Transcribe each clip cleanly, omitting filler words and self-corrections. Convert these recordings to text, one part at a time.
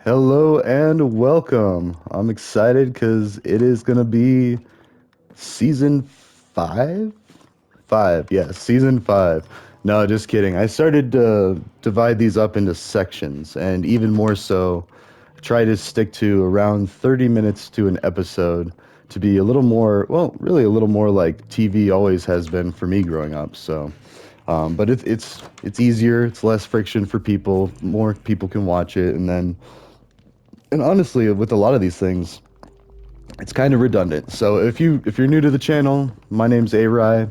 Hello and welcome. I'm excited because it is going to be season five? Five, yes, season five. No, just kidding. I started to divide these up into sections, and even more so, try to stick to around 30 minutes to an episode to be a little more, well, really a little more like TV always has been for me growing up. But it's easier, it's less friction for people, more people can watch it, and honestly, with a lot of these things, it's kind of redundant. So if you're new to the channel, my name's A-Rye,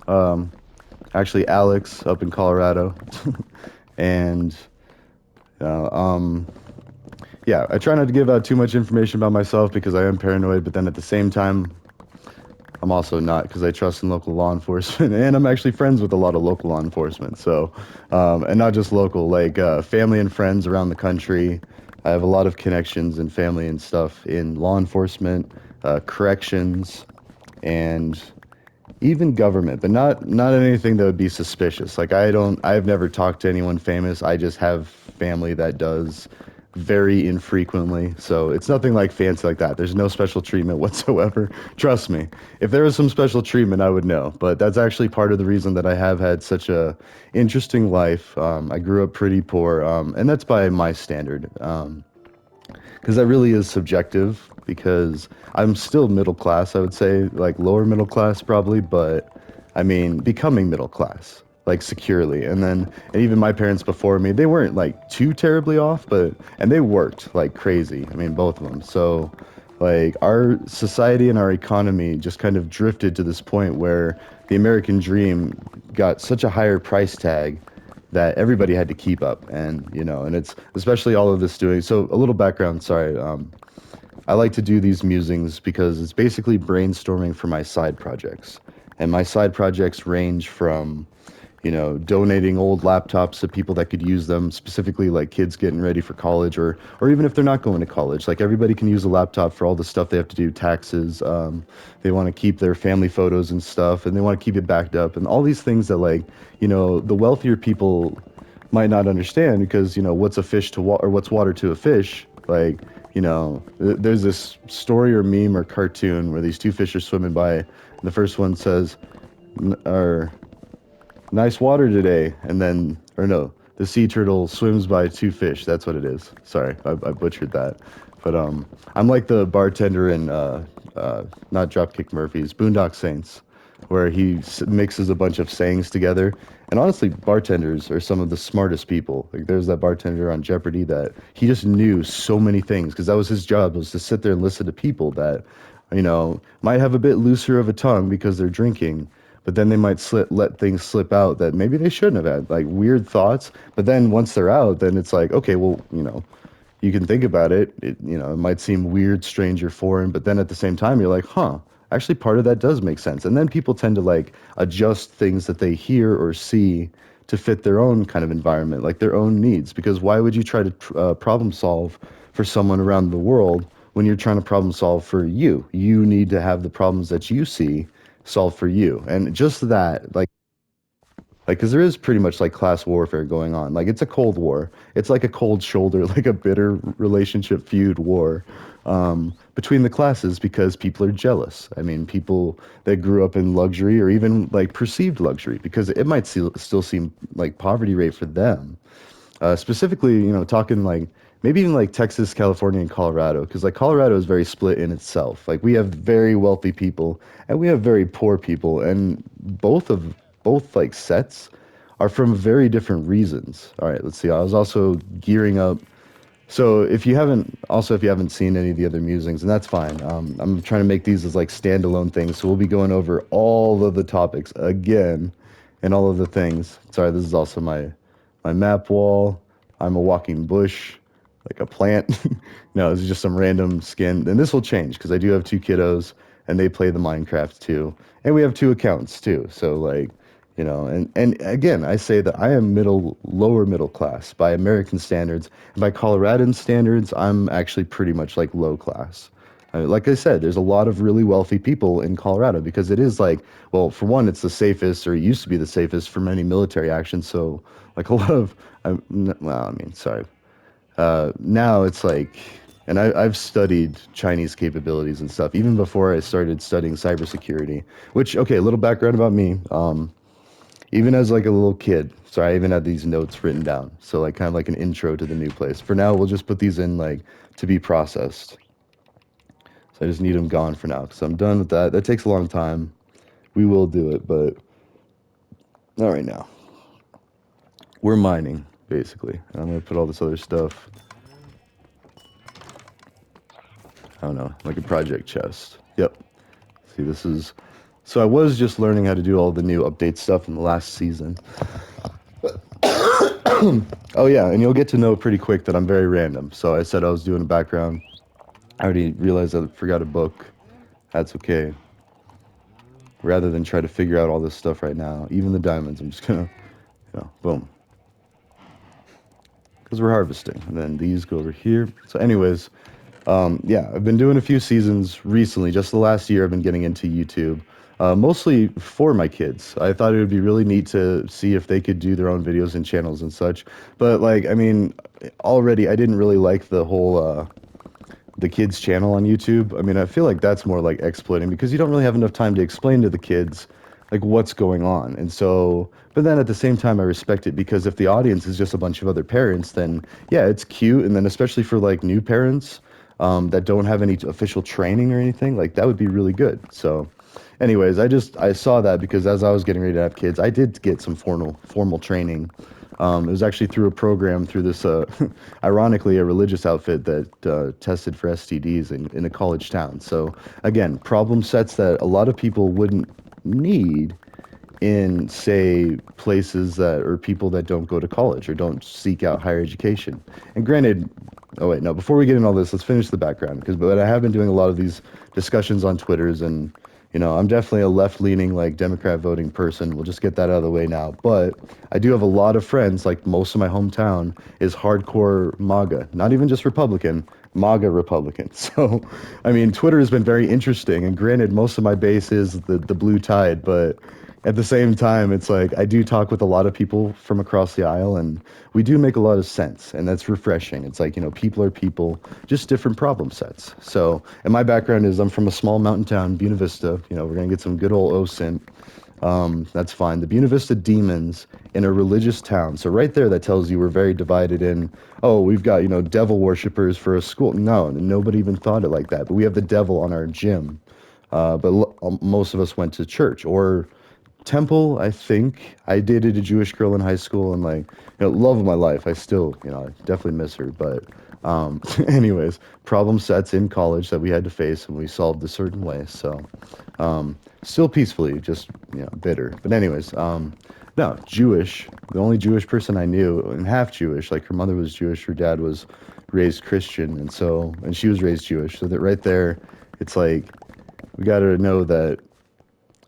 um, actually Alex up in Colorado, and uh, um, yeah, I try not to give out too much information about myself because I am paranoid, but then at the same time, I'm also not because I trust in local law enforcement, and I'm actually friends with a lot of local law enforcement. And not just local, like family and friends around the country. I have a lot of connections and family and stuff in law enforcement, corrections, and even government, but not anything that would be suspicious. Like I've never talked to anyone famous. I just have family that does very infrequently. So it's nothing like fancy like that. There's no special treatment whatsoever. Trust me. If there was some special treatment, I would know. But that's actually part of the reason that I have had such a interesting life. I grew up pretty poor, and that's by my standard. Because that really is subjective because I'm still middle class, I would say, like lower middle class probably, but I mean, becoming middle class, like securely. And even my parents before me, they weren't like too terribly off, and they worked like crazy. I mean, both of them. So, like, our society and our economy just kind of drifted to this point where the American dream got such a higher price tag that everybody had to keep up. And it's especially all of this doing. So a little background, sorry. I like to do these musings because it's basically brainstorming for my side projects. And my side projects range from, donating old laptops to people that could use them, specifically like kids getting ready for college, or even if they're not going to college. Like everybody can use a laptop for all the stuff they have to do, taxes. They want to keep their family photos and stuff, and they want to keep it backed up, and all these things that the wealthier people might not understand because what's a fish to water or what's water to a fish, there's this story or meme or cartoon where these two fish are swimming by, and the first one says, or nice water today. And then, or no, the sea turtle swims by two fish. That's what it is. Sorry, I butchered that. But I'm like the bartender in not Dropkick Murphys, Boondock Saints, where he mixes a bunch of sayings together. And honestly, bartenders are some of the smartest people. Like there's that bartender on Jeopardy that he just knew so many things because that was his job, was to sit there and listen to people that might have a bit looser of a tongue because they're drinking, but then they might let things slip out that maybe they shouldn't have had, like weird thoughts. But then once they're out, then it's like, okay, well, you can think about it. It might seem weird, strange, or foreign, but then at the same time, you're like, huh, actually, part of that does make sense. And then people tend to like adjust things that they hear or see to fit their own kind of environment, like their own needs. Because why would you try to problem solve for someone around the world when you're trying to problem solve for you? You need to have the problems that you see solved for you. And just that, because there is pretty much like class warfare going on. Like it's a cold war. It's like a cold shoulder, like a bitter relationship feud war between the classes because people are jealous. I mean, people that grew up in luxury or even like perceived luxury, because it might still seem like poverty rate for them. Specifically, talking like maybe even like Texas, California, and Colorado, because like Colorado is very split in itself. Like we have very wealthy people and we have very poor people, and both like sets are from very different reasons. All right, let's see. I was also gearing up. So if you haven't seen any of the other musings, and that's fine. I'm trying to make these as like standalone things, so we'll be going over all of the topics again, and all of the things. Sorry, this is also my map wall. I'm a walking bush, like a plant. No, this is just some random skin, and this will change because I do have two kiddos, and they play the Minecraft too, and we have two accounts too. So like, and again, I say that I am lower middle class by American standards. And by Coloradan standards, I'm actually pretty much like low class. Like I said, there's a lot of really wealthy people in Colorado because it is like, well, for one, it's the safest, or it used to be the safest for many military actions. So, like a lot of, well, I mean, sorry. Now it's like, and I've studied Chinese capabilities and stuff even before I started studying cybersecurity. Which, okay, a little background about me. Even as like a little kid, so I even had these notes written down. So like kind of like an intro to the new place. For now, we'll just put these in like to be processed. So I just need them gone for now because I'm done with that. That takes a long time. We will do it, but not right now. We're mining basically. And I'm gonna put all this other stuff. I don't know, like a project chest. Yep. See, this is. So I was just learning how to do all the new update stuff in the last season. Oh yeah, and you'll get to know pretty quick that I'm very random. So I said I was doing a background. I already realized I forgot a book. That's okay. Rather than try to figure out all this stuff right now, even the diamonds, I'm just gonna, boom, because we're harvesting. And then these go over here. So, anyways, yeah, I've been doing a few seasons recently. Just the last year, I've been getting into YouTube, mostly for my kids. I thought it would be really neat to see if they could do their own videos and channels and such. But like, I mean, already I didn't really like the kids channel on YouTube. I mean, I feel like that's more like exploiting because you don't really have enough time to explain to the kids like what's going on. And so, but then at the same time, I respect it because if the audience is just a bunch of other parents, then yeah, it's cute. And then especially for like new parents that don't have any official training or anything, like that would be really good. So, anyways, I saw that because as I was getting ready to have kids, I did get some formal training. It was actually through a program through this, ironically, a religious outfit that tested for STDs in a college town. So again, problem sets that a lot of people wouldn't need in, say, places that or people that don't go to college or don't seek out higher education. And granted, oh wait, no, before we get into all this, let's finish the background because but I have been doing a lot of these discussions on Twitters and I'm definitely a left-leaning like Democrat voting person. We'll just get that out of the way now. But I do have a lot of friends, like most of my hometown is hardcore MAGA, not even just Republican, MAGA Republican. So, I mean, Twitter has been very interesting. And granted, most of my base is the blue tide, but at the same time, it's like I do talk with a lot of people from across the aisle, and we do make a lot of sense, and that's refreshing. It's like, people are people, just different problem sets. So, and my background is I'm from a small mountain town, Buena Vista. We're gonna get some good old OSINT. That's fine. The Buena Vista Demons in a religious town. So right there, that tells you we're very divided in. Oh, we've got devil worshippers for a school. No, nobody even thought it like that. But we have the devil on our gym. But most of us went to church or temple. I think I dated a Jewish girl in high school, and like, love of my life. I still, I definitely miss her. But, anyways, problem sets in college that we had to face, and we solved a certain way. So, still peacefully, just bitter. But anyways, no, Jewish. The only Jewish person I knew, and half Jewish. Like her mother was Jewish, her dad was raised Christian, and she was raised Jewish. So that right there, it's like we got to know that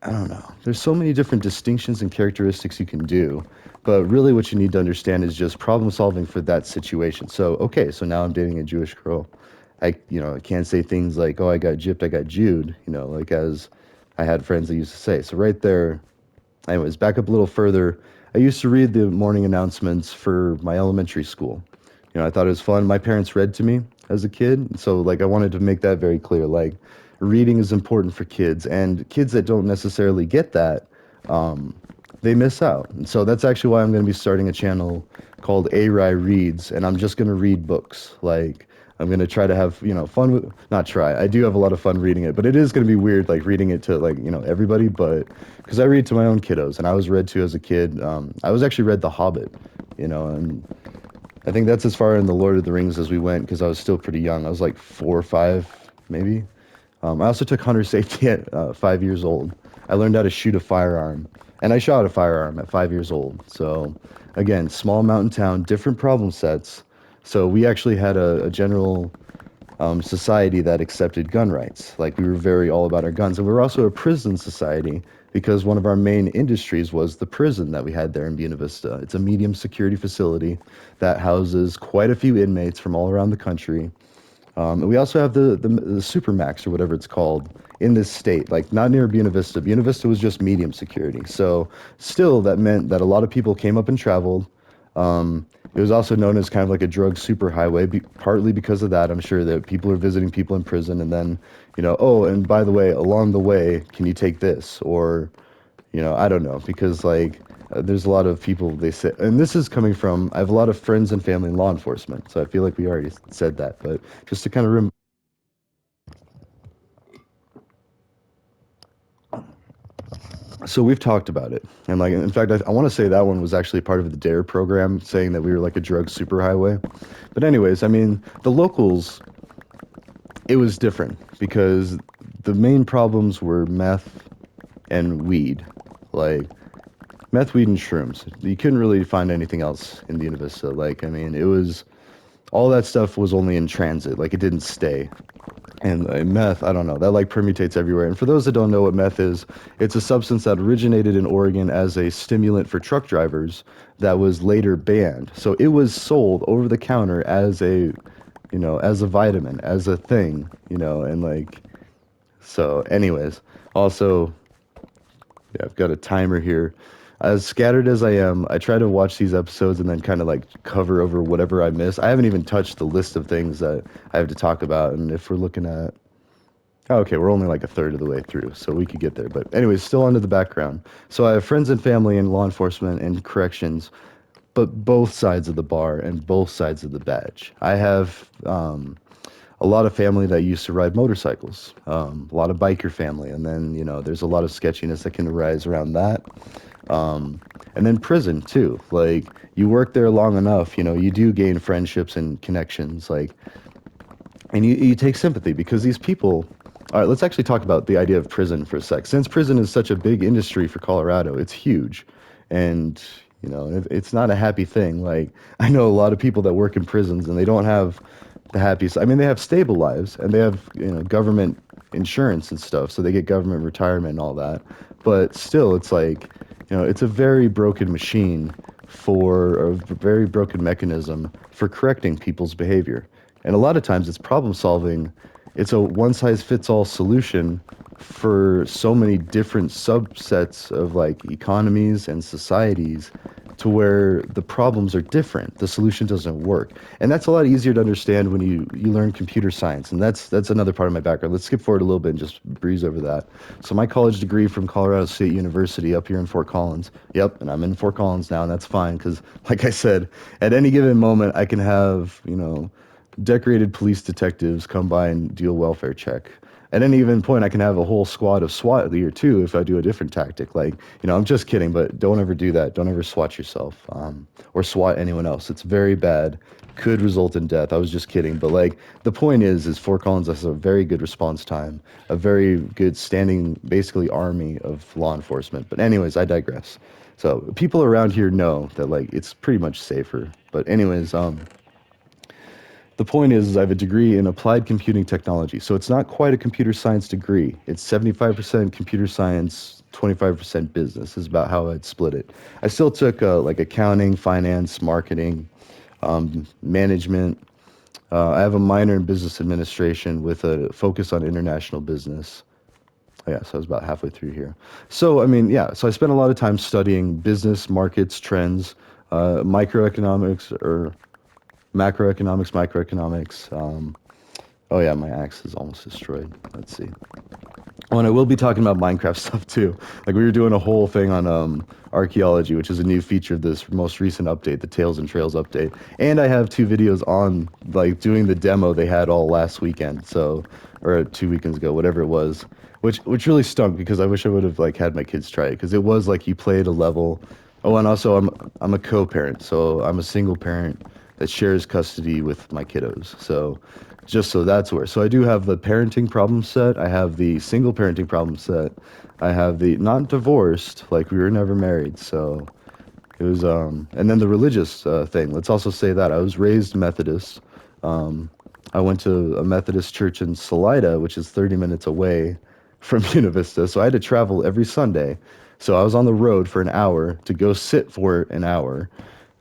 I don't know. There's so many different distinctions and characteristics you can do, but really what you need to understand is just problem solving for that situation. So, okay, so now I'm dating a Jewish girl. I can't say things like, "Oh, I got gypped, I got Jewed," like as I had friends that used to say. So right there, anyways, back up a little further. I used to read the morning announcements for my elementary school. I thought it was fun. My parents read to me as a kid, so like I wanted to make that very clear. Like, reading is important for kids, and kids that don't necessarily get that, they miss out. And so that's actually why I'm going to be starting a channel called A-Rye Reads, and I'm just going to read books. Like, I'm going to try to have, fun with, not try, I do have a lot of fun reading it, but it is going to be weird, like, reading it to, like, everybody, but, because I read to my own kiddos, and I was read to as a kid. I was actually read The Hobbit, and I think that's as far in the Lord of the Rings as we went, because I was still pretty young. I was like 4 or 5, maybe. I also took hunter safety at 5 years old. I learned how to shoot a firearm, and I shot a firearm at 5 years old. So, again, small mountain town, different problem sets. So we actually had a general society that accepted gun rights. Like we were very all about our guns, and we were also a prison society because one of our main industries was the prison that we had there in Buena Vista. It's a medium security facility that houses quite a few inmates from all around the country. And we also have the Supermax or whatever it's called in this state, like not near Buena Vista. Buena Vista was just medium security. So still, that meant that a lot of people came up and traveled. It was also known as kind of like a drug superhighway, partly because of that. I'm sure that people are visiting people in prison, and then, oh, and by the way, along the way, can you take this? Or, I don't know, because like there's a lot of people they say, and this is coming from, I have a lot of friends and family in law enforcement, so I feel like we already said that, but just to kind of so we've talked about it, and like in fact, I want to say that one was actually part of the DARE program, saying that we were like a drug superhighway. But anyways, I mean, the locals, it was different because the main problems were meth and weed, like meth, weed, and shrooms. You couldn't really find anything else in the Univista. Like, I mean, it was all that stuff was only in transit, like it didn't stay. And meth, I don't know, that like permutates everywhere. And for those that don't know what meth is, it's a substance that originated in Oregon as a stimulant for truck drivers that was later banned. So it was sold over the counter as a, as a vitamin, as a thing, and like, so anyways, also, yeah, I've got a timer here. As scattered as I am, I try to watch these episodes and then kind of like cover over whatever I miss. I haven't even touched the list of things that I have to talk about. And if we're looking at, oh, okay, we're only like a third of the way through, so we could get there. But anyways, still under the background. So I have friends and family in law enforcement and corrections, but both sides of the bar and both sides of the badge. I have a lot of family that used to ride motorcycles, a lot of biker family, and then there's a lot of sketchiness that can arise around that. And then prison too. Like you work there long enough, you do gain friendships and connections. Like and you take sympathy because these people. All right, let's actually talk about the idea of prison for a sec. Since prison is such a big industry for Colorado, it's huge, and it's not a happy thing. Like I know a lot of people that work in prisons and they don't have the happiest. I mean, they have stable lives and they have government insurance and stuff, so they get government retirement and all that. But still, it's like it's a very broken machine for a very broken mechanism for correcting people's behavior. And a lot of times it's problem solving. It's a one size fits all solution for so many different subsets of like economies and societies to where the problems are different. The solution doesn't work. And that's a lot easier to understand when you learn computer science. And that's another part of my background. Let's skip forward a little bit and just breeze over that. So my college degree from Colorado State University up here in Fort Collins. Yep, and I'm in Fort Collins now, and that's fine because, like I said, at any given moment I can have, decorated police detectives come by and do a welfare check. At any given point, I can have a whole squad of SWAT here too if I do a different tactic. Like, I'm just kidding, but don't ever do that. Don't ever SWAT yourself, or SWAT anyone else. It's very bad. Could result in death. I was just kidding, but like the point is Fort Collins has a very good response time, a very good standing, basically army of law enforcement. But anyways, I digress. So people around here know that like it's pretty much safer. But anyways, the point is I have a degree in applied computing technology. So it's not quite a computer science degree. It's 75% computer science, 25% business is about how I'd split it. I still took like accounting, finance, marketing, management. I have a minor in business administration with a focus on international business. Oh, yeah, so I was about halfway through here. So, I mean, yeah, so I spent a lot of time studying business, markets, trends, microeconomics or macroeconomics, microeconomics. Oh yeah, my axe is almost destroyed. Let's see. Oh, and I will be talking about Minecraft stuff too. Like we were doing a whole thing on archaeology, which is a new feature of this most recent update, the Tales and Trails update. And I have two videos on like doing the demo they had all last weekend, so or 2 weekends ago, whatever it was. Which really stunk because I wish I would have like had my kids try it because it was like you played a level. Oh, and also I'm a co-parent, so I'm a single parent that shares custody with my kiddos. So just so that's where. So I do have the parenting problem set. I have the single parenting problem set. I have the not divorced, like we were never married. So it was, and then the religious thing. Let's also say that I was raised Methodist. I went to a Methodist church in Salida, which is 30 minutes away from Univista. So I had to travel every Sunday. So I was on the road for an hour to go sit for an hour.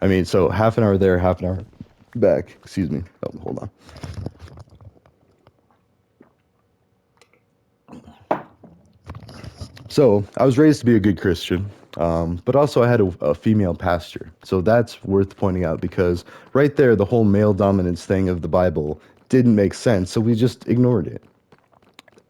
I mean, so half an hour there, half an hour back. Excuse me. Oh, hold on. So I was raised to be a good Christian. But also, I had a female pastor. So that's worth pointing out because right there, the whole male dominance thing of the Bible didn't make sense. So we just ignored it.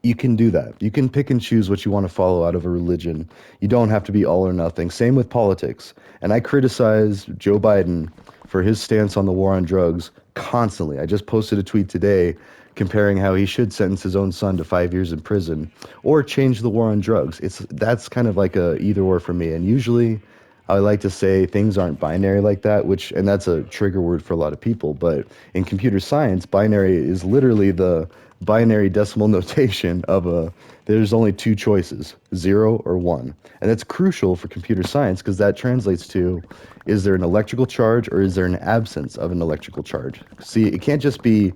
You can do that. You can pick and choose what you want to follow out of a religion. You don't have to be all or nothing. Same with politics. And I criticize Joe Biden for his stance on the war on drugs constantly. I just posted a tweet today comparing how he should sentence his own son to 5 years in prison or change the war on drugs. That's kind of like a either or for me. And usually I like to say things aren't binary like that, which, and that's a trigger word for a lot of people. But in computer science, binary is literally the binary decimal notation of there's only two choices, 0 or 1. And that's crucial for computer science because that translates to, is there an electrical charge or is there an absence of an electrical charge? See, it can't just be,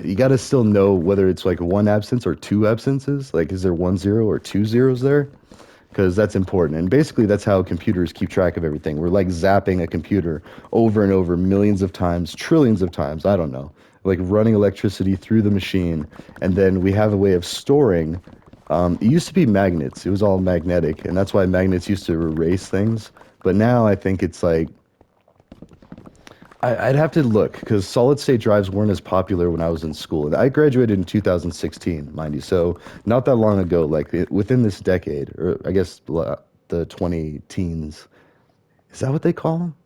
you got to still know whether it's like one absence or two absences. Like, is there 1 0 or 2 zeros there? Because that's important. And basically, that's how computers keep track of everything. We're like zapping a computer over and over millions of times, trillions of times, I don't know, like running electricity through the machine. And then we have a way of storing. It used to be magnets, it was all magnetic. And that's why magnets used to erase things. But now I think it's like, I'd have to look because solid state drives weren't as popular when I was in school. I graduated in 2016, mind you, so not that long ago, like within this decade, or I guess the 20 teens. Is that what they call them?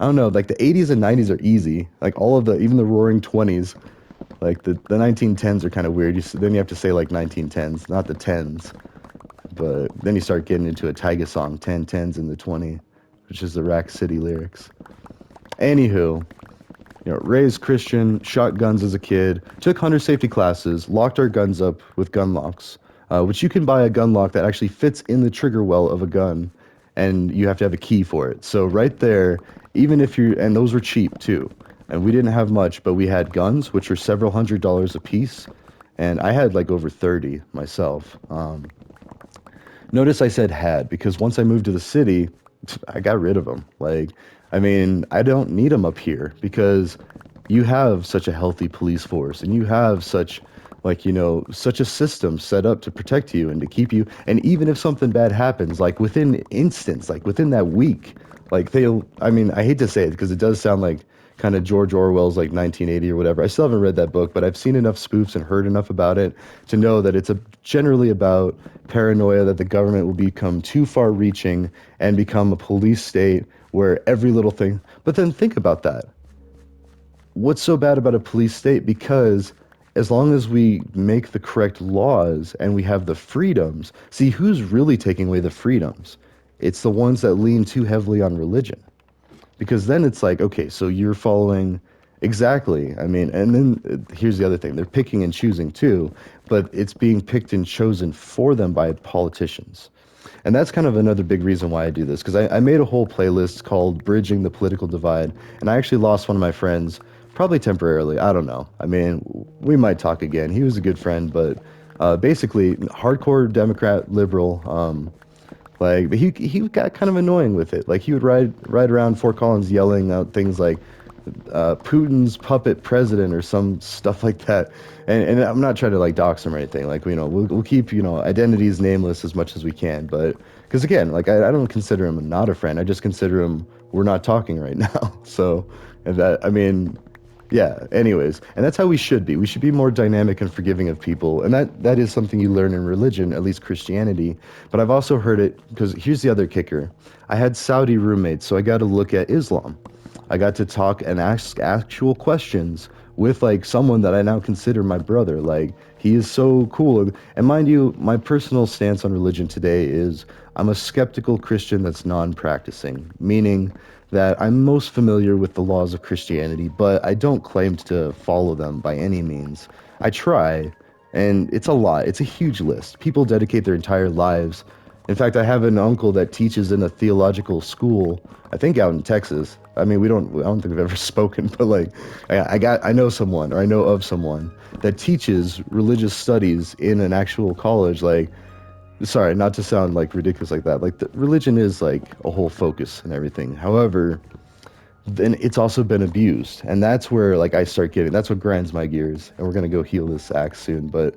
I don't know. Like the 80s and 90s are easy. Like all of the, even the roaring 20s, like the 1910s are kind of weird. Then you have to say like 1910s, not the 10s. But then you start getting into a Tyga song, 10 tens in the 20, which is the Rack City lyrics. Anywho, raised Christian, shot guns as a kid, took hunter safety classes, locked our guns up with gun locks, which you can buy a gun lock that actually fits in the trigger well of a gun, and you have to have a key for it. So right there, even if you, and those were cheap too, and we didn't have much, but we had guns, which are several $100s a piece, and I had like over 30 myself. Notice I said had because once I moved to the city, I got rid of them. Like, I mean, I don't need them up here because you have such a healthy police force and you have such, like, such a system set up to protect you and to keep you. And even if something bad happens, like within instance, like within that week, like I mean, I hate to say it because it does sound like kind of George Orwell's like 1980 or whatever. I still haven't read that book, but I've seen enough spoofs and heard enough about it to know that it's generally about paranoia that the government will become too far reaching and become a police state where every little thing. But then think about that. What's so bad about a police state? Because as long as we make the correct laws and we have the freedoms, see, who's really taking away the freedoms? It's the ones that lean too heavily on religion. Because then it's like, okay, so you're following exactly. I mean, and then here's the other thing. They're picking and choosing too, but it's being picked and chosen for them by politicians. And that's kind of another big reason why I do this, because I made a whole playlist called Bridging the Political Divide, and I actually lost one of my friends, probably temporarily. I don't know. I mean, we might talk again. He was a good friend, but basically, hardcore Democrat, liberal, like he got kind of annoying with it. Like he would ride around Fort Collins yelling out things like Putin's puppet president or some stuff like that. And I'm not trying to like dox him or anything. Like we'll keep identities nameless as much as we can. But because again, like I don't consider him not a friend. I just consider him we're not talking right now. So and that I mean. Yeah, anyways, and that's how we should be. We should be more dynamic and forgiving of people. And that is something you learn in religion, at least Christianity. But I've also heard it, because here's the other kicker. I had Saudi roommates, so I got to look at Islam. I got to talk and ask actual questions with like someone that I now consider my brother. Like he is so cool. And mind you, my personal stance on religion today is I'm a skeptical Christian that's non-practicing, meaning that I'm most familiar with the laws of Christianity, but I don't claim to follow them by any means. I try, and it's a lot. It's a huge list. People dedicate their entire lives. In fact, I have an uncle that teaches in a theological school, I think out in Texas. I mean, I don't think we've ever spoken, but like, I know someone, or I know of someone that teaches religious studies in an actual college. Like, sorry, not to sound like ridiculous like that. Like, religion is like a whole focus and everything. However, then it's also been abused, and that's where like I start getting. That's what grinds my gears. And we're gonna go heal this axe soon, but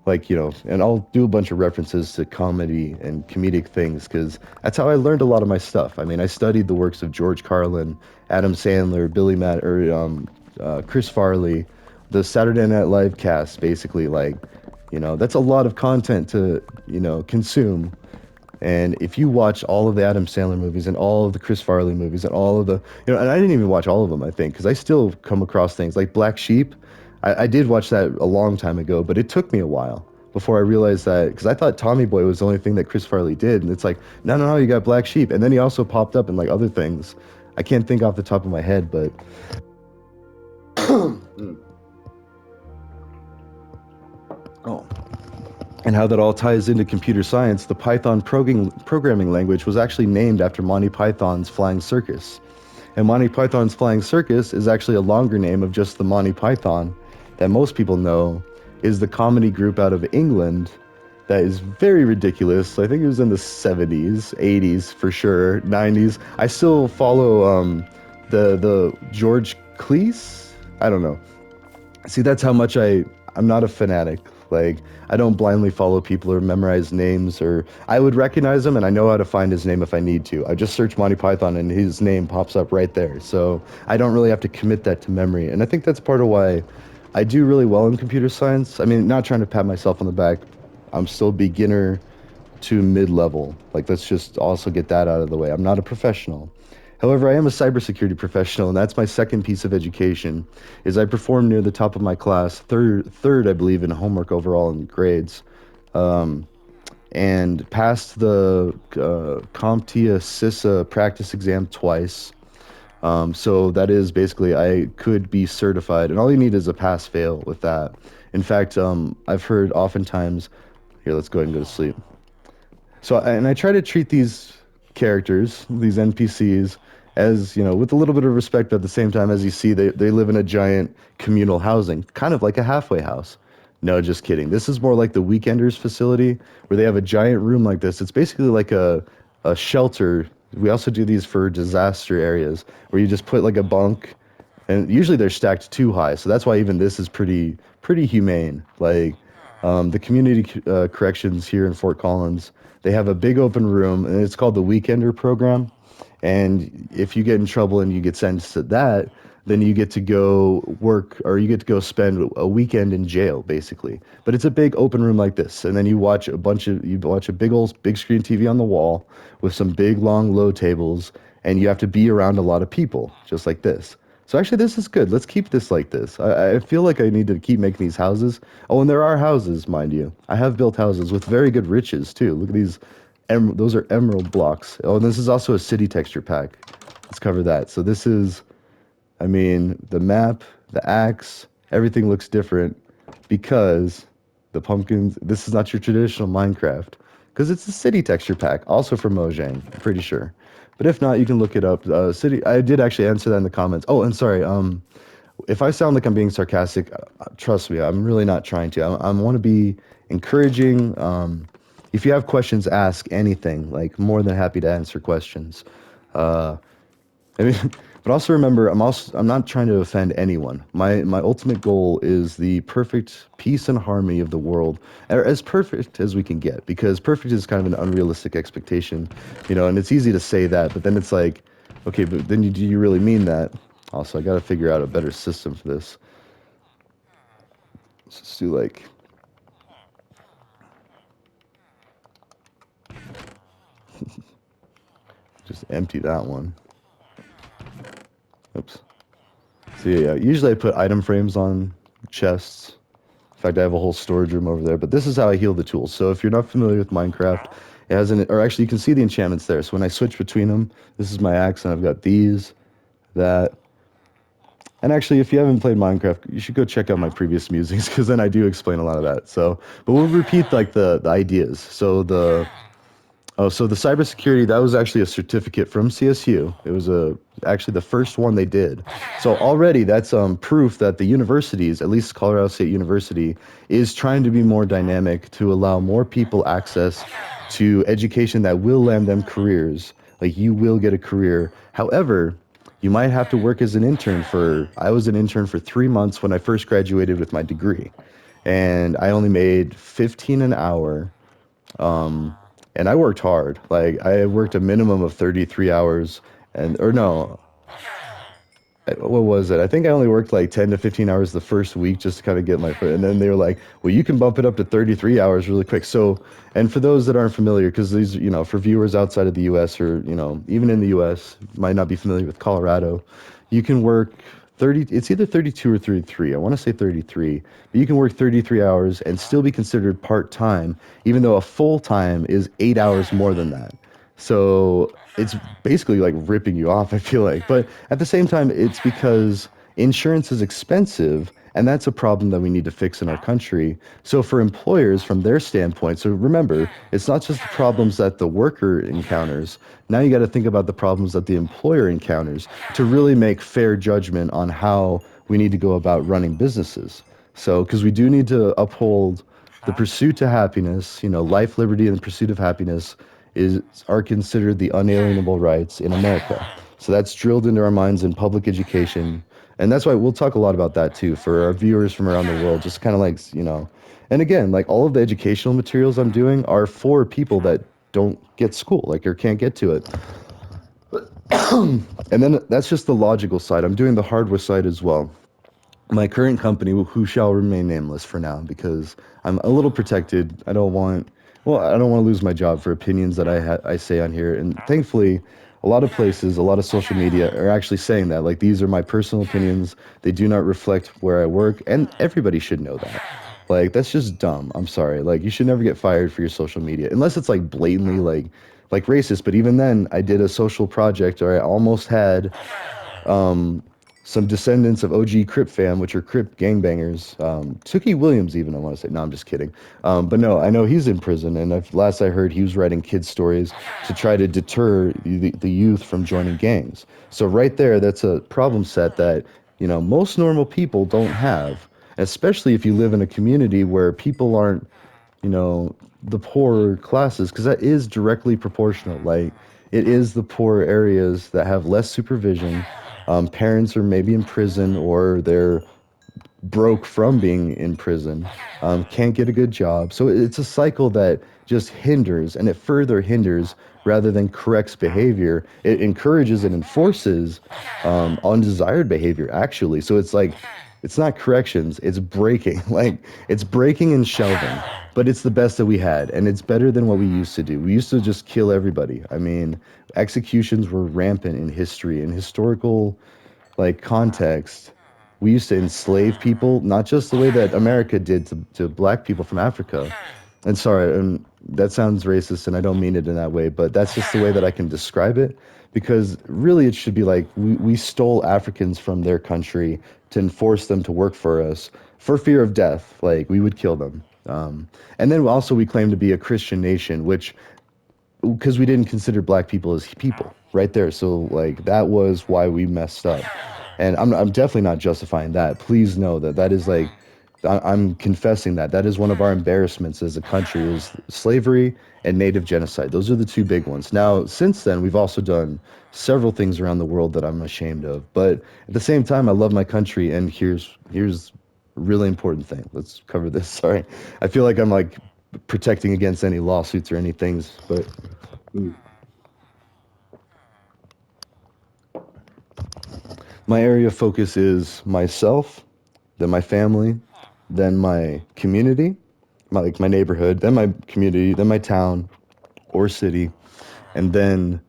like, and I'll do a bunch of references to comedy and comedic things because that's how I learned a lot of my stuff. I mean, I studied the works of George Carlin, Adam Sandler, Billy Matt, or Chris Farley, the Saturday Night Live cast, basically. Like, that's a lot of content to, consume. And if you watch all of the Adam Sandler movies and all of the Chris Farley movies and all of the, and I didn't even watch all of them, I think, because I still come across things like Black Sheep. I did watch that a long time ago, but it took me a while before I realized that, because I thought Tommy Boy was the only thing that Chris Farley did. And it's like, no, no, no, you got Black Sheep. And then he also popped up in like other things. I can't think off the top of my head, but. Oh. And how that all ties into computer science, the Python programming language was actually named after Monty Python's Flying Circus. And Monty Python's Flying Circus is actually a longer name of just the Monty Python that most people know is the comedy group out of England that is very ridiculous. I think it was in the 70s, 80s for sure, 90s. I still follow the George Cleese. I don't know. See, that's how much I'm not a fanatic. Like, I don't blindly follow people or memorize names, or I would recognize him and I know how to find his name if I need to. I just search Monty Python and his name pops up right there. So I don't really have to commit that to memory. And I think that's part of why I do really well in computer science. I mean, not trying to pat myself on the back. I'm still beginner to mid-level. Like, let's just also get that out of the way. I'm not a professional. However, I am a cybersecurity professional, and that's my second piece of education, is I performed near the top of my class, third, I believe, in homework overall in grades, and passed the CompTIA CISA practice exam twice. So that is basically, I could be certified, and all you need is a pass-fail with that. In fact, I've heard oftentimes, here, let's go ahead and go to sleep. So, and I try to treat these characters, these NPCs, as, with a little bit of respect, but at the same time, as you see, they live in a giant communal housing, kind of like a halfway house. No, just kidding. This is more like the Weekenders facility, where they have a giant room like this. It's basically like a shelter. We also do these for disaster areas, where you just put like a bunk, and usually they're stacked too high. So that's why even this is pretty humane. Like, the community corrections here in Fort Collins, they have a big open room, and it's called the Weekender program. And if you get in trouble and you get sentenced to that, then you get to go work, or you get to go spend a weekend in jail, basically. But it's a big open room like this, and then you watch a big screen TV on the wall with some big long low tables, and you have to be around a lot of people, just like this. So actually, this is good. Let's keep this like this. I feel like I need to keep making these houses. Oh, and there are houses, mind you. I have built houses with very good riches too. Look at these. Those are emerald blocks. Oh, and this is also a city texture pack. Let's cover that. So this is, I mean, the map, the axe, everything looks different because the pumpkins. This is not your traditional Minecraft because it's a city texture pack, also from Mojang. I'm pretty sure. But if not, you can look it up. City. I did actually answer that in the comments. Oh, and sorry. If I sound like I'm being sarcastic, trust me, I'm really not trying to. I want to be encouraging. If you have questions, ask anything. Like, more than happy to answer questions. Uh, I mean, but also remember, I'm not trying to offend anyone. My ultimate goal is the perfect peace and harmony of the world, or as perfect as we can get, because perfect is kind of an unrealistic expectation, and it's easy to say that, but then it's like, okay, but then do you really mean that? Also, I got to figure out a better system for this. Let's just do like, just empty that one. Oops. So yeah, usually I put item frames on chests. In fact, I have a whole storage room over there. But this is how I heal the tools. So if you're not familiar with Minecraft, it has or actually you can see the enchantments there. So when I switch between them, this is my axe, and I've got these, that. And actually, if you haven't played Minecraft, you should go check out my previous musings, because then I do explain a lot of that. So, but we'll repeat like the ideas. So the cybersecurity, that was actually a certificate from CSU. It was actually the first one they did. So already that's proof that the universities, at least Colorado State University, is trying to be more dynamic to allow more people access to education that will land them careers. Like, you will get a career. However, you might have to work as an intern I was an intern for 3 months when I first graduated with my degree. and I only made 15 an hour. Um, and I worked hard. Like I worked a minimum of 33 hours and or no, what was it? I think I only worked like 10 to 15 hours the first week just to kind of get my foot. And then they were like, well, you can bump it up to 33 hours really quick. So, and for those that aren't familiar, because these, for viewers outside of the US or, even in the US, might not be familiar with Colorado, you can work 30, it's either 32 or 33. I want to say 33, but you can work 33 hours and still be considered part-time, even though a full-time is 8 hours more than that. So it's basically like ripping you off, I feel like. But at the same time, it's because insurance is expensive, and that's a problem that we need to fix in our country. So for employers, from their standpoint, so remember, it's not just the problems that the worker encounters. Now you got to think about the problems that the employer encounters to really make fair judgment on how we need to go about running businesses. So, because we do need to uphold the pursuit to happiness, life, liberty, and the pursuit of happiness is are considered the unalienable rights in America. So that's drilled into our minds in public education. And that's why we'll talk a lot about that too for our viewers from around the world, just kind of like. And again, like all of the educational materials I'm doing are for people that don't get school, like or can't get to it. And then that's just the logical side. I'm doing the hardware side as well. My current company, who shall remain nameless for now, because I'm a little protected. I don't want to lose my job for opinions that I say on here. And thankfully, a lot of places, a lot of social media are actually saying that. Like, these are my personal opinions. They do not reflect where I work, and everybody should know that. Like, that's just dumb. I'm sorry. Like, you should never get fired for your social media, unless it's like blatantly like racist. But even then, I did a social project, or I almost had um, some descendants of OG Crip fam, which are Crip gangbangers. Tookie Williams, even, I want to say. No, I'm just kidding. But no, I know he's in prison, and last I heard, he was writing kid stories to try to deter the youth from joining gangs. So right there, that's a problem set that most normal people don't have, especially if you live in a community where people aren't you know, the poorer classes, because that is directly proportional. Like, it is the poor areas that have less supervision. Parents are maybe in prison or they're broke from being in prison, can't get a good job. So it's a cycle that just hinders and it further hinders rather than corrects behavior. It encourages and enforces undesired behavior, actually. So it's like, it's not corrections, it's breaking. Like, it's breaking and shelving, but it's the best that we had. And it's better than what we used to do. We used to just kill everybody. I mean, executions were rampant in history and historical like context. We used to enslave people, not just the way that America did to black people from Africa. And sorry, and that sounds racist, and I don't mean it in that way, but that's just the way that I can describe it. Because really, it should be like we stole Africans from their country to enforce them to work for us for fear of death. Like, we would kill them. And then also, we claim to be a Christian nation, which because we didn't consider black people as people right there. So like that was why we messed up. And I'm definitely not justifying that. Please know that that is like I'm confessing that that is one of our embarrassments as a country is slavery and native genocide. Those are the two big ones. Now, since then, we've also done several things around the world that I'm ashamed of. But at the same time, I love my country. And here's a really important thing. Let's cover this. Sorry, I feel like I'm like protecting against any lawsuits or anything, but my area of focus is myself, then my family, then my community, like my neighborhood, then my community, then my town or city, and then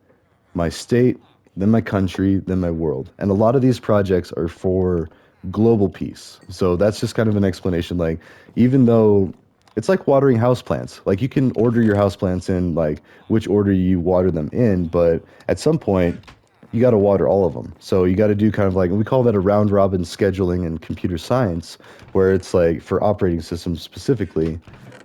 my state, then my country, then my world. And a lot of these projects are for global peace. So that's just kind of an explanation. Like, even though it's like watering houseplants, like you can order your houseplants in like which order you water them in, but at some point you got to water all of them. So you got to do kind of like, we call that a round robin scheduling in computer science, where it's like for operating systems specifically,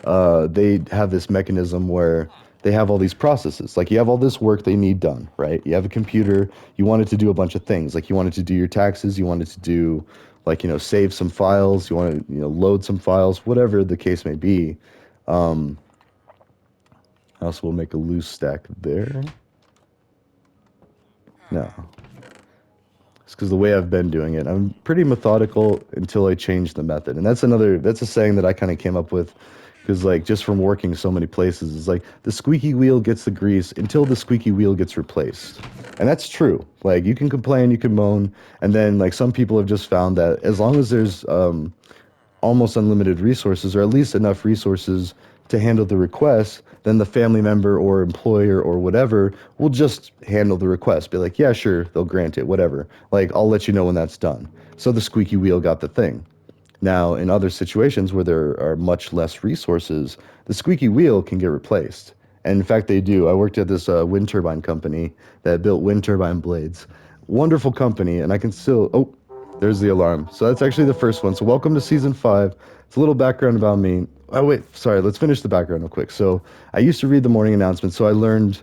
they have this mechanism where they have all these processes. Like, you have all this work they need done, right? You have a computer, you want it to do a bunch of things. Like, you want it to do your taxes, you want it to do like, save some files, you want to, load some files, whatever the case may be. Um, I also will make a loose stack there. No. It's because the way I've been doing it, I'm pretty methodical until I change the method. And that's a saying that I kind of came up with because, like, just from working so many places, it's like the squeaky wheel gets the grease until the squeaky wheel gets replaced. And that's true. Like, you can complain, you can moan, and then, like, some people have just found that as long as there's almost unlimited resources, or at least enough resources to handle the request, then the family member or employer or whatever will just handle the request. Be like, yeah, sure, they'll grant it, whatever. Like, I'll let you know when that's done. So the squeaky wheel got the thing. Now, in other situations where there are much less resources, the squeaky wheel can get replaced. And in fact, they do. I worked at this wind turbine company that built wind turbine blades. Wonderful company, and I can still. Oh, there's the alarm. So that's actually the first one. So welcome to season 5. It's a little background about me. Oh wait, sorry. Let's finish the background real quick. So I used to read the morning announcements, so I learned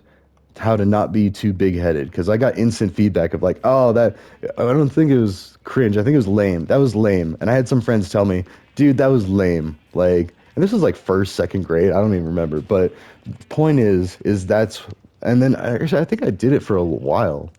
how to not be too big-headed because I got instant feedback of like, oh, that I don't think it was cringe. I think it was lame. That was lame. And I had some friends tell me, dude, that was lame. Like, and this was like first, second grade. I don't even remember. But the point is that's, and then actually I think I did it for a while.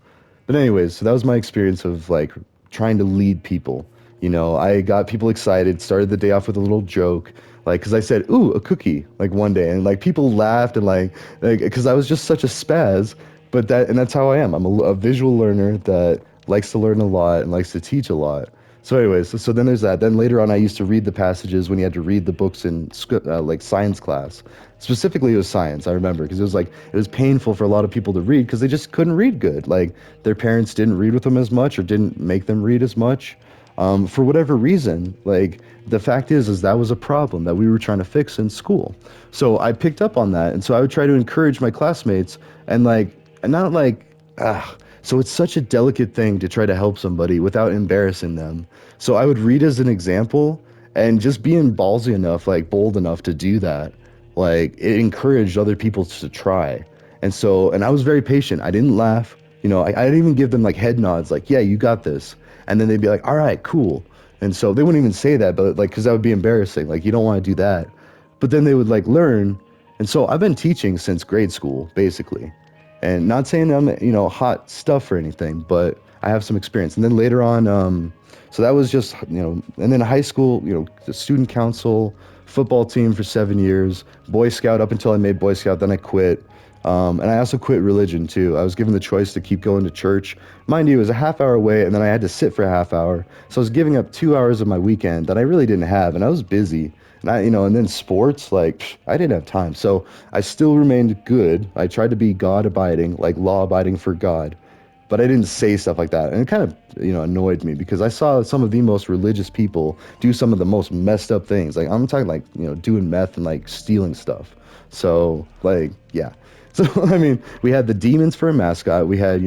But anyways, so that was my experience of like trying to lead people. You know, I got people excited, started the day off with a little joke, like, because I said, ooh, a cookie, like one day. And like people laughed and like, because I was just such a spaz. But and that's how I am. I'm a visual learner that likes to learn a lot and likes to teach a lot. So, anyways, so then there's that. Then later on, I used to read the passages when you had to read the books in like science class. Specifically, it was science. I remember because it was painful for a lot of people to read because they just couldn't read good. Like their parents didn't read with them as much or didn't make them read as much for whatever reason. Like the fact is that was a problem that we were trying to fix in school. So I picked up on that, and so I would try to encourage my classmates and like, and not like, ah. So it's such a delicate thing to try to help somebody without embarrassing them. So I would read as an example, and just being ballsy enough, like bold enough to do that, like it encouraged other people to try. And so, and I was very patient. I didn't laugh. You know, I didn't even give them like head nods, like, yeah, you got this. And then they'd be like, all right, cool. And so they wouldn't even say that, but like, because that would be embarrassing. Like, you don't want to do that. But then they would like learn. And so I've been teaching since grade school, basically. And not saying I'm, hot stuff or anything, but I have some experience. And then later on, so that was just, and then high school, the student council, football team for 7 years, Boy Scout up until I made Boy Scout, then I quit. And I also quit religion too. I was given the choice to keep going to church. Mind you, it was a half hour away, and then I had to sit for a half hour. So I was giving up 2 hours of my weekend that I really didn't have, and I was busy. And and then sports, like, I didn't have time. So I still remained good. I tried to be God abiding, like law abiding for God, but I didn't say stuff like that. And it kind of, annoyed me because I saw some of the most religious people do some of the most messed up things. Like, I'm talking like, doing meth and like stealing stuff. So, like, yeah. So, I mean, we had the demons for a mascot. We had,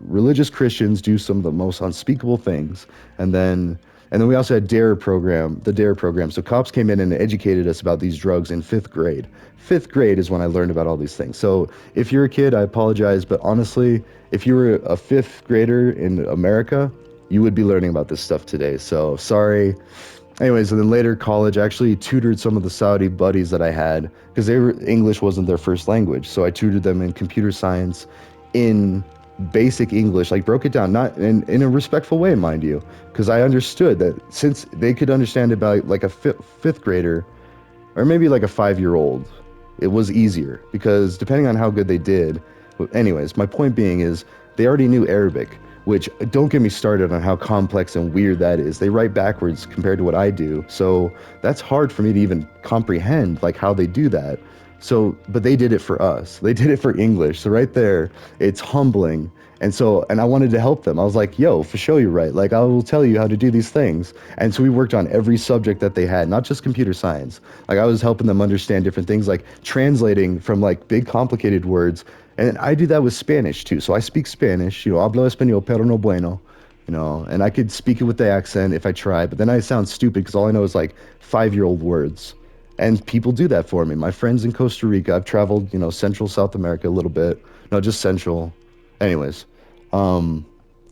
religious Christians do some of the most unspeakable things. And then we also had the DARE program. So cops came in and educated us about these drugs in 5th grade. 5th grade is when I learned about all these things. So if you're a kid, I apologize, but honestly, if you were a 5th grader in America, you would be learning about this stuff today. So sorry. Anyways, and then later college, I actually tutored some of the Saudi buddies that I had because English wasn't their first language. So I tutored them in computer science, in basic English, like broke it down, not in a respectful way, mind you, because I understood that since they could understand about like a fifth grader or maybe like a 5-year-old, it was easier because depending on how good they did. Anyways, my point being is they already knew Arabic, which don't get me started on how complex and weird that is. They write backwards compared to what I do. So that's hard for me to even comprehend like how they do that. So, but they did it for us. They did it for English. So right there, it's humbling. And I wanted to help them. I was like, yo, for sure you're right. Like, I will tell you how to do these things. And so we worked on every subject that they had, not just computer science. Like, I was helping them understand different things, like translating from like big complicated words. And I do that with Spanish too. So I speak Spanish, hablo español, pero no bueno, and I could speak it with the accent if I try, but then I sound stupid because all I know is like 5-year-old words. And people do that for me. My friends in Costa Rica, I've traveled, Central South America a little bit. No, just Central. Anyways, um,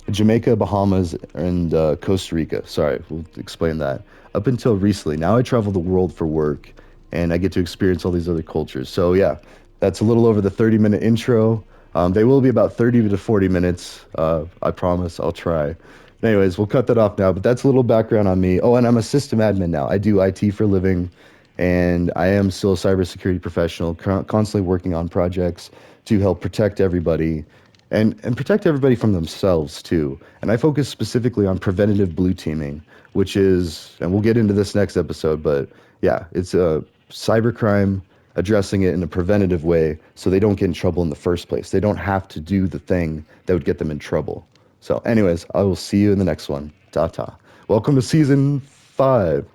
Jamaica, Bahamas, and Costa Rica. Sorry, we'll explain that. Up until recently, now I travel the world for work, and I get to experience all these other cultures. So yeah, that's a little over the 30-minute intro. They will be about 30 to 40 minutes. I promise. I'll try. Anyways, we'll cut that off now. But that's a little background on me. Oh, and I'm a system admin now. I do IT for a living, and I am still a cybersecurity professional, constantly working on projects to help protect everybody and protect everybody from themselves too. And I focus specifically on preventative blue teaming, which is, and we'll get into this next episode, but yeah, it's a cybercrime addressing it in a preventative way so they don't get in trouble in the first place. They don't have to do the thing that would get them in trouble. So, anyways, I will see you in the next one. Ta ta. Welcome to season 5.